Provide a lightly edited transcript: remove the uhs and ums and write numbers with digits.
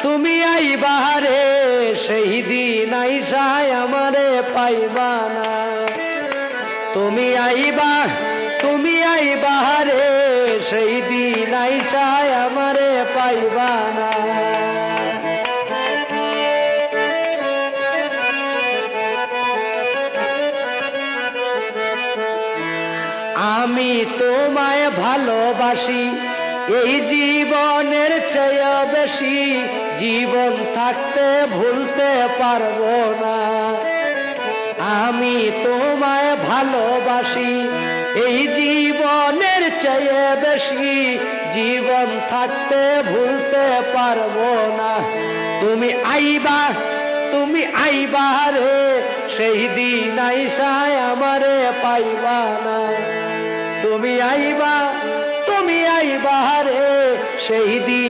তুমি আইবা রে সেই দিন আইসায় আমারে পাইবা না। তুমি আইবা রে সেই দিন আইসায় আমারে পাইবা না। আমি তোমায় ভালোবাসি এই জীবনের চেয়ে বেশি, জীবন থাকতে ভুলতে পারবো না। আমি তোমায় ভালোবাসি এই জীবনের চেয়ে বেশি, জীবন থাকতে ভুলতে পারবো না। তুমি আইবা রে সেই দিন আইসায় আমারে পাইবা না। তুমি আইবা রে সেই দিন।